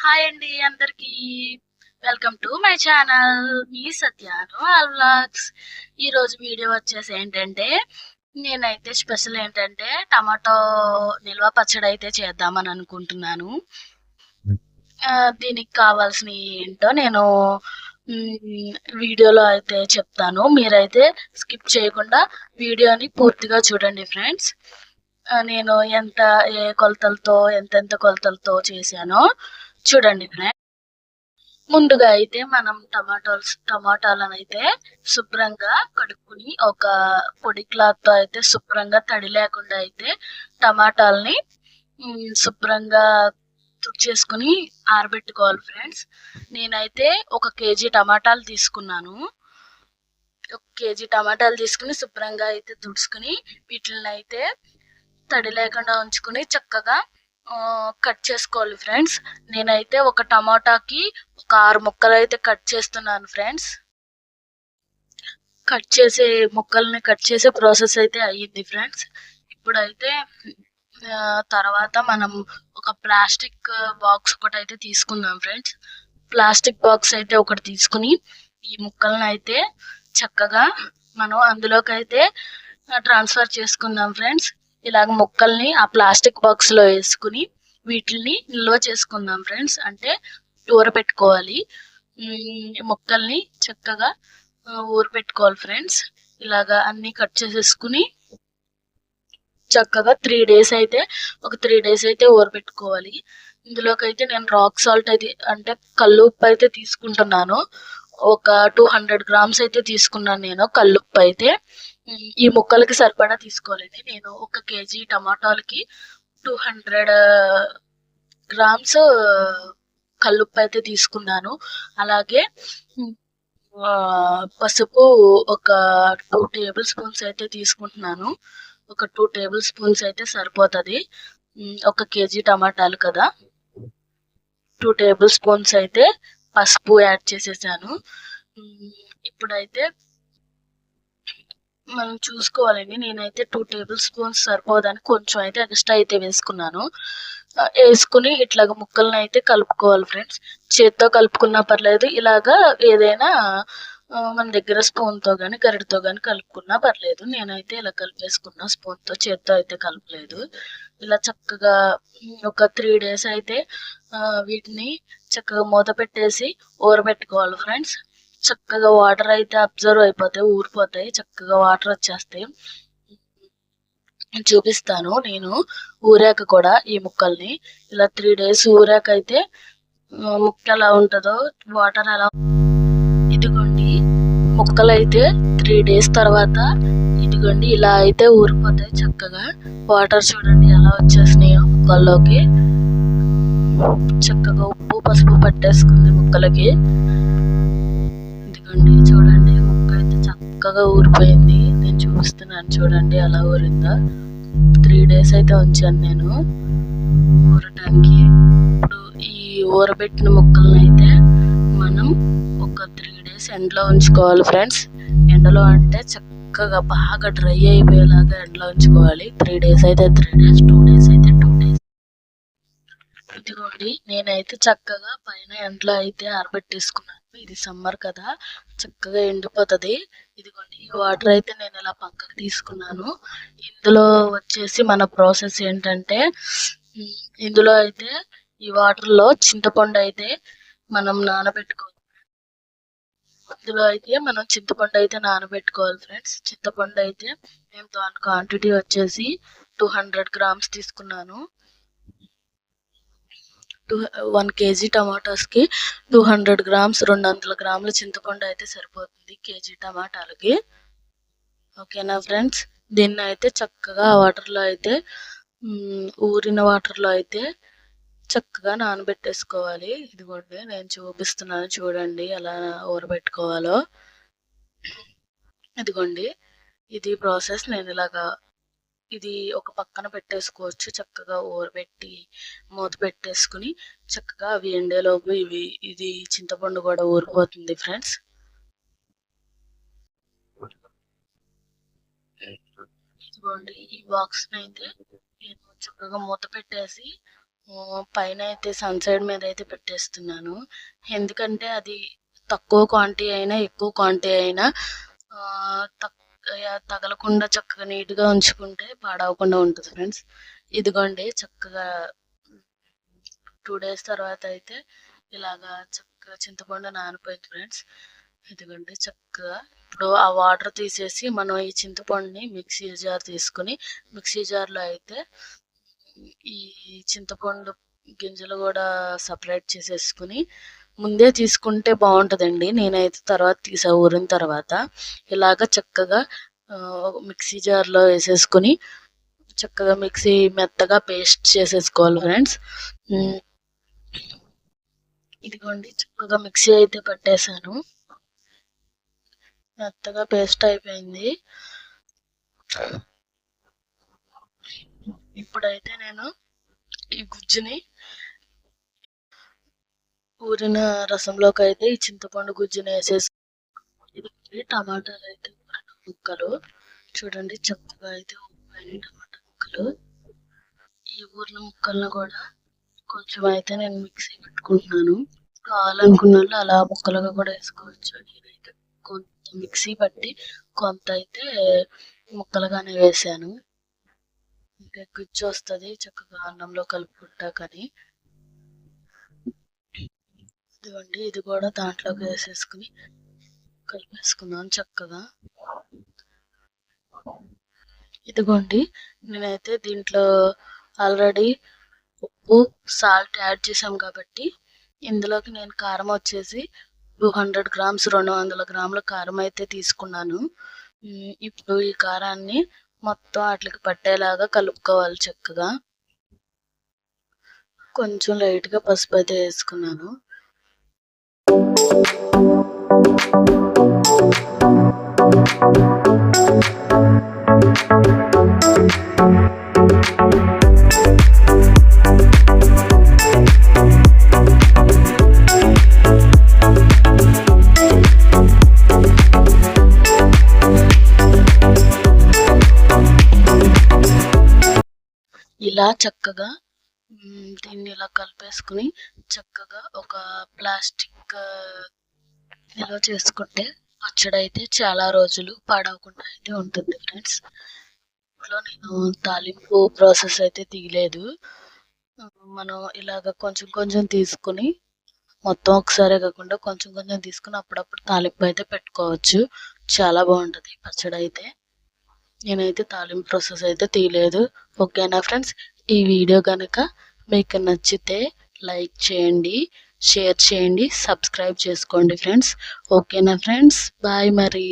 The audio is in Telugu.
హాయ్ అండి అందరికి. వెల్కమ్ టు మై ఛానల్ మీ సత్యాను ఆల్ వ్లాగ్స్. ఈరోజు వీడియో వచ్చేసి ఏంటంటే నేనైతే స్పెషల్ ఏంటంటే టమాటో నిల్వ పచ్చడి అయితే చేద్దామని అనుకుంటున్నాను. దీనికి కావాల్సిన ఏంటో నేను వీడియోలో అయితే చెప్తాను. మీరైతే స్కిప్ చేయకుండా వీడియోని పూర్తిగా చూడండి ఫ్రెండ్స్. నేను ఏ కొలతలతో ఎంతెంత కొలతలతో చేశానో చూడండి ఫ్రెండ్స్. ముందుగా అయితే మనం టమాటాలను అయితే శుభ్రంగా కడుక్కుని ఒక పొడి క్లాత్ తో అయితే శుభ్రంగా తడి లేకుండా అయితే టమాటాలని శుభ్రంగా తుడిచేసుకుని ఆరబెట్టుకోవాలి ఫ్రెండ్స్. నేనైతే 1 కేజీ టమాటాలు తీసుకున్నాను. 1 కేజీ టమాటాలు తీసుకుని శుభ్రంగా అయితే తుడుచుకుని వీటిని అయితే తడి లేకుండా ఉంచుకుని చక్కగా కట్ చేసుకోవాలి ఫ్రెండ్స్. నేనైతే ఒక టమాటాకి ఒక 6 ముక్కలు అయితే కట్ చేస్తున్నాను ఫ్రెండ్స్. ముక్కల్ని కట్ చేసే ప్రాసెస్ అయితే అయ్యింది ఫ్రెండ్స్. ఇప్పుడైతే తర్వాత మనం ఒక ప్లాస్టిక్ బాక్స్ ఒకటి అయితే తీసుకుందాం ఫ్రెండ్స్. ప్లాస్టిక్ బాక్స్ అయితే ఒకటి తీసుకుని ఈ ముక్కలను అయితే చక్కగా మనం అందులోకి అయితే ట్రాన్స్ఫర్ చేసుకుందాం ఫ్రెండ్స్. ఇలాగ ముక్కల్ని ఆ ప్లాస్టిక్ బాక్స్ లో వేసుకుని వీటిని నిల్వ చేసుకుందాం ఫ్రెండ్స్. అంటే ఊరపెట్టుకోవాలి. ముక్కల్ని చక్కగా ఊరపెట్టుకోవాలి ఫ్రెండ్స్. ఇలాగా అన్ని కట్ చేసేసుకుని చక్కగా 3 డేస్ అయితే ఊరపెట్టుకోవాలి. ఇందులోకి అయితే నేను రాక్ సాల్ట్ అయితే అంటే కల్లుప్పు అయితే తీసుకుంటున్నాను. ఒక 200 గ్రామ్స్ అయితే తీసుకున్నాను నేను కల్లుప్పు అయితే. ఈ ముక్కలకి సరిపడా తీసుకోవాలండి. నేను 1 కేజీ టమాటాలకి 200 గ్రామ్స్ కల్లుప్పు అయితే తీసుకున్నాను. అలాగే పసుపు ఒక 2 టేబుల్ స్పూన్స్ అయితే తీసుకుంటున్నాను. ఒక 2 టేబుల్ స్పూన్స్ అయితే సరిపోతుంది. 1 కేజీ టమాటాలు కదా. 2 టేబుల్ స్పూన్స్ అయితే పసుపు యాడ్ చేసేసాను. ఇప్పుడైతే మనం చూసుకోవాలండి. నేనైతే 2 టేబుల్ స్పూన్స్ సరిపోదని కొంచెం అయితే ఎక్స్ట్రా అయితే వేసుకున్నాను. వేసుకుని ఇట్లాగ ముక్కలను అయితే కలుపుకోవాలి ఫ్రెండ్స్. చేత్తో కలుపుకున్నా పర్లేదు, ఇలాగా ఏదైనా మన దగ్గర స్పూన్ తో గానీ గరిటతో గానీ కలుపుకున్నా పర్లేదు. నేనైతే ఇలా కలిపేసుకున్నా స్పూన్ తో, చేత్తో అయితే కలపలేదు. ఇలా చక్కగా ఒక 3 డేస్ అయితే వీటిని చక్కగా మూత పెట్టేసి ఊరబెట్టుకోవాలి ఫ్రెండ్స్. చక్కగా వాటర్ అయితే అబ్జర్వ్ అయిపోతాయి, ఊరిపోతాయి, చక్కగా వాటర్ వచ్చేస్తాయి. చూపిస్తాను నేను ఊరాక కూడా ఈ ముక్కల్ని. ఇలా 3 డేస్ ఊరాక అయితే ముక్క ఎలా ఉంటుందో, వాటర్ ఎలా, ఇదిగోండి ముక్కలు అయితే 3 డేస్ తర్వాత ఇదిగోండి ఇలా అయితే ఊరిపోతాయి. చక్కగా వాటర్ చూడండి ఎలా వచ్చేసినాయో ముక్కల్లోకి. చక్కగా ఉప్పు పసుపు పట్టేసుకుంది ముక్కలకి. ఇదిగోండి చూడండి ముక్క అయితే చక్కగా ఊరిపోయింది. నేను చూపిస్తున్నాను చూడండి ఎలా ఊరిందో. 3 డేస్ అయితే ఉంచాను నేను ఊరటానికి. ఇప్పుడు ఈ ఊరబెట్టిన ముక్కలను అయితే మనం ఒక 3 డేస్ ఎండలో ఉంచుకోవాలి ఫ్రెండ్స్. ఎండలో అంటే చక్కగా బాగా డ్రై అయిపోయేలాగా ఎండలో ఉంచుకోవాలి. 3 డేస్ అయితే 3 డేస్, 2 డేస్ అయితే 2 డేస్. ఇదిగోండి నేనైతే చక్కగా పైన ఎండలో అయితే ఆరబెట్టేసుకున్నాను. ఇది సమ్మర్ కదా, చక్కగా ఎండిపోతుంది. ఇదిగోండి ఈ వాటర్ అయితే నేను ఇలా పక్కకు తీసుకున్నాను. ఇందులో వచ్చేసి మన ప్రాసెస్ ఏంటంటే ఇందులో అయితే ఈ వాటర్ లో చింతపండు అయితే మనం నానబెట్టుకోవాలి. ఫ్రెండ్స్. చింతపండు అయితే నేను దాని క్వాంటిటీ వచ్చేసి 200 గ్రామ్స్ తీసుకున్నాను. 1 కేజీ టమాటాస్ కి 200 గ్రామ్స్ 200 గ్రాముల చింతపండు అయితే సరిపోతుంది కేజీ టమాటాలకి. ఓకేనా ఫ్రెండ్స్. దీన్ని అయితే చక్కగా వాటర్ లో అయితే ఊరిన వాటర్ లో అయితే చక్కగా నానబెట్టేసుకోవాలి. ఇదిగోండి నేను చూపిస్తున్నాను చూడండి ఎలా ఊరబెట్టుకోవాలో. ఇదిగోండి ఇది ప్రాసెస్. నేను ఇలాగా ఇది ఒక పక్కన పెట్టేసుకోవచ్చు. చక్కగా ఊరబెట్టి మూత పెట్టేసుకుని చక్కగా అవి ఎండేలోపు ఇది చింతపండు కూడా ఊరిపోతుంది ఫ్రెండ్స్. ఇదిగోండి ఈ బాక్స్ అయితే నేను చక్కగా మూత పెట్టేసి పైన అయితే సన్ సైడ్ మీద అయితే పెట్టేస్తున్నాను. ఎందుకంటే అది తక్కువ క్వాంటిటీ అయినా ఎక్కువ క్వాంటిటీ అయినా తగలకుండా చక్కగా నీట్గా ఉంచుకుంటే పాడవకుండా ఉంటుంది ఫ్రెండ్స్. ఇదిగోండి చక్కగా 2 డేస్ తర్వాత అయితే ఇలాగా చక్కగా చింతపండు నానిపోయింది ఫ్రెండ్స్. ఇదిగోండి చక్కగా ఇప్పుడు ఆ వాటర్ తీసేసి మనం ఈ చింతపండుని మిక్సీ జార్ తీసుకుని మిక్సీ జార్లో అయితే ఈ చింతపండు గింజలు కూడా సపరేట్ చేసేసుకుని ముందే తీసుకుంటే బాగుంటుందండి. నేనైతే తర్వాత తీసా ఊరిన తర్వాత. ఇలాగ చక్కగా మిక్సీ జార్లో వేసేసుకుని చక్కగా మిక్సీ మెత్తగా పేస్ట్ చేసేసుకోవాలి ఫ్రెండ్స్. ఇదిగోండి చక్కగా మిక్సీ అయితే పట్టేశాను. మెత్తగా పేస్ట్ అయిపోయింది. ఇప్పుడైతే నేను ఈ గుజ్జుని ఊరిన రసంలోకి అయితే ఈ చింతపండు గుజ్జుని వేసేసి ఇది టమాటాలు అయితే ముక్కలు చూడండి చక్కగా అయితే ఉప్పు టమాటా ముక్కలు. ఈ ఊరిన ముక్కలను కూడా కొంచెం అయితే నేను మిక్సీ పెట్టుకుంటున్నాను. కావాలనుకున్న వాళ్ళు అలా ముక్కలుగా కూడా వేసుకోవచ్చు. నేనైతే కొంత మిక్సీ పట్టి కొంత అయితే ముక్కలుగానే వేసాను. ఇంకా గుజ్జు వస్తుంది చక్కగా అన్నంలో కలుపుకుంటాకని. ఇదిగోండి ఇది కూడా దాంట్లోకి వేసేసుకుని కలిపేసుకున్నాను చక్కగా. ఇదిగోండి నేనైతే దీంట్లో ఆల్రెడీ ఉప్పు సాల్ట్ యాడ్ చేసాం కాబట్టి ఇందులోకి నేను కారం వచ్చేసి 200 గ్రామ్స్ 200 గ్రాముల కారం అయితే తీసుకున్నాను. ఇప్పుడు ఈ కారాన్ని మొత్తం వాటికి పట్టేలాగా కలుపుకోవాలి చక్కగా. కొంచెం లైట్గా పసుపు అయితే వేసుకున్నాను. ఇలా చక్కగా దీన్ని ఇలా కలిపేసుకుని చక్కగా ఒక ప్లాస్టిక్ నిల్వ చేసుకుంటే పచ్చడి అయితే చాలా రోజులు పాడవకుండా అయితే ఉంటుంది ఫ్రెండ్స్. ఇంట్లో నేను తాలింపు ప్రాసెస్ అయితే తీయలేదు. మనం ఇలాగ కొంచెం కొంచెం తీసుకుని మొత్తం ఒకసారే కాకుండా కొంచెం కొంచెం తీసుకుని అప్పుడప్పుడు తాలింపు అయితే పెట్టుకోవచ్చు. చాలా బాగుంటుంది పచ్చడి అయితే. నేనైతే తాలింపు ప్రాసెస్ అయితే తీయలేదు. ఓకేనా ఫ్రెండ్స్, ఈ వీడియో కనుక మీకు నచ్చితే లైక్ చేయండి, షేర్ చేయండి, సబ్స్క్రైబ్ చేసుకోండి ఫ్రెండ్స్. ఓకేనా ఫ్రెండ్స్, బాయ్ మరి.